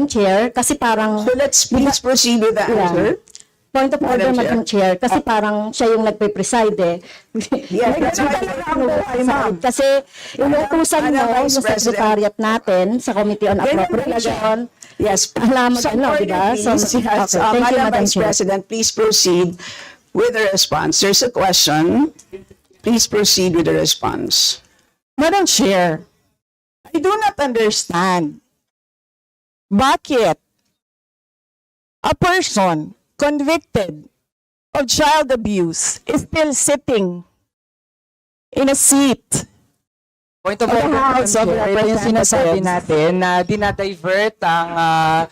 Chair, kasi parang... So let's please proceed with the answer. Point of order, Madam Chair, kasi parang siya yung nagpe-preside eh. Yes, that's why Kasi inutusan mo Madam yung Vice President. secretariat natin sa Committee on Appropriation. Yes, Alam mo, some ano, order, diba? So, please. Yes, okay. Thank you, Madam Madam Vice Chair. President, please proceed with the response. There's a question. Please proceed with the response. Madam Chair, I do not understand bakit a person convicted of child abuse is still sitting in a seat Point of in the order, House of Ito yung sinasabi Representatives. natin na dinadivert ang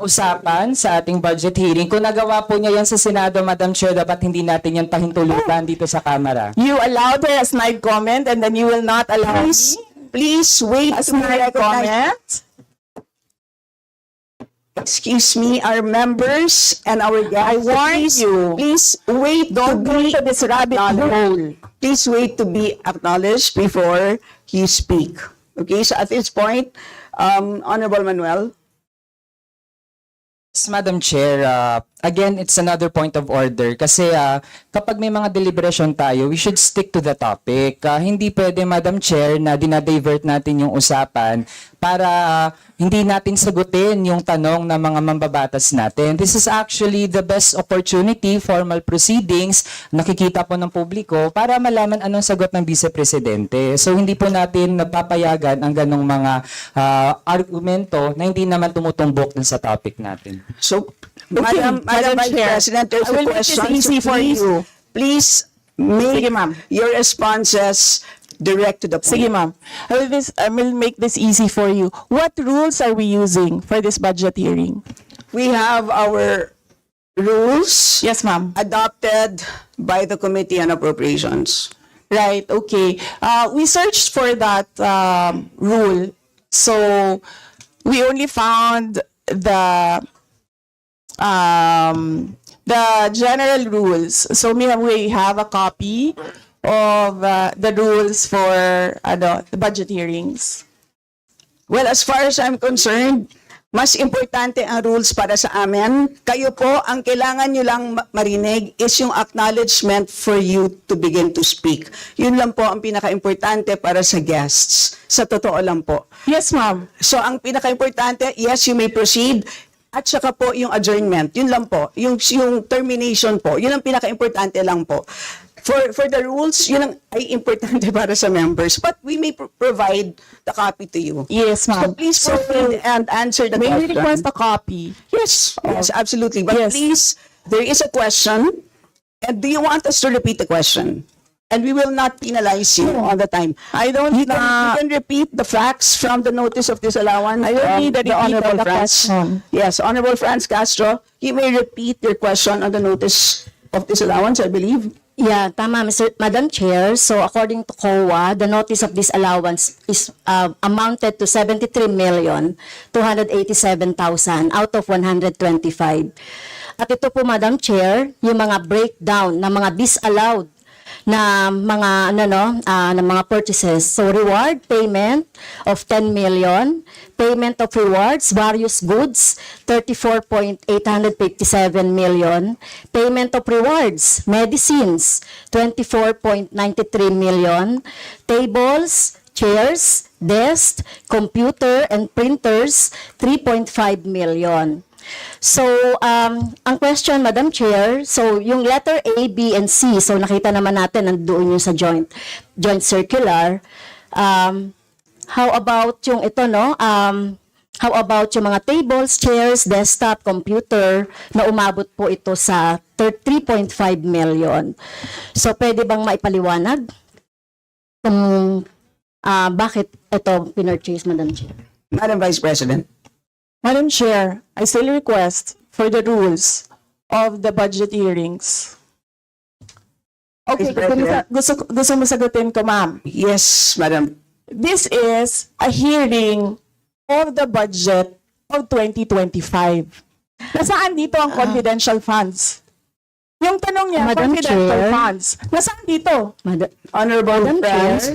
usapan sa ating budget hearing. Kung nagawa po niya yan sa Senado, Madam Chair, dapat hindi natin yan pahintulutan dito sa Kamara. You allowed her a snide comment and then you will not allow Please, me please wait a to be snide recognized. comment? Excuse me, our members and our guests. I warned please, you. Please wait Don't to go be into this rabbit hole. Please wait to be acknowledged before you speak. Okay, so at this point, Honorable Manuel. Yes, Madam Chair, again, it's another point of order kasi kapag may mga deliberation tayo, we should stick to the topic. Hindi pwede, Madam Chair, na dinadivert natin yung usapan para hindi natin sagutin yung tanong ng mga mambabatas natin. This is actually the best opportunity, formal proceedings, nakikita po ng publiko para malaman anong sagot ng Vice Presidente. So hindi po natin napapayagan ang ganong mga argumento na hindi naman tumutumbok dun sa topic natin. So, Okay, Madam Madam Vice Chair, President, there's I a will make this question. easy for you. Please make Sige, ma'am. your responses direct to the point. Sige, ma'am. I will make this easy for you. What rules are we using for this budget hearing? We have our rules Yes, ma'am. adopted by the Committee on Appropriations. Right, okay. We searched for that rule. So, we only found the general rules. So, we have a copy of the rules for the budget hearings. Well, as far as I'm concerned, mas importante ang rules para sa amin. Kayo po, ang kailangan nyo lang marinig is yung acknowledgement for you to begin to speak. Yun lang po ang pinaka-importante para sa guests. Sa totoo lang po. Yes, ma'am. So, ang pinaka-importante, yes, you may proceed. At saka po yung adjournment. Yun lang po. Yung termination po. Yun ang pinaka-importante lang po. For the rules, yun ang ay importante para sa members. But we may provide the copy to you. Yes, So ma'am. please proceed and answer the May we question. request a copy? Yes, yes, absolutely. But Yes. please, there is a question. And do you want us to repeat the question? And we will not penalize you all the time. I don't You can repeat the facts from the notice of disallowance. I don't need a repeat of Honorable the Franz. question. Yes, Honorable Franz Castro, you may repeat your question on the notice of disallowance, I believe. Yeah, tama, Madam Chair. So according to COA, the notice of disallowance is amounted to 73,287,000 out of 125. At ito po, Madam Chair, yung mga breakdown ng mga disallowed na mga na mga purchases. So reward payment of 10 million, payment of rewards, various goods, 34.857 million, payment of rewards, medicines, 24.93 million, tables, chairs, desks, computer and printers, 3.5 million. So, ang question, Madam Chair, so yung letter A, B, and C, so nakita naman natin nandoon yung sa joint circular. How about yung ito, no? How about yung mga tables, chairs, desktop, computer, na umabot po ito sa 3.5 million. So, pwede bang maipaliwanag kung bakit ito pinurchase, Madam Chair? Madam Vice President. Madam Chair, I still request for the rules of the budget hearings. Okay, Vice President. gusto mo sagutin ko, ma'am. Yes, Madam. This is a hearing of the budget of 2025. Nasaan dito ang confidential funds? Yung tanong niya, Madam confidential Chair. funds. Nasaan dito? Honorable Madam Chair. Franz.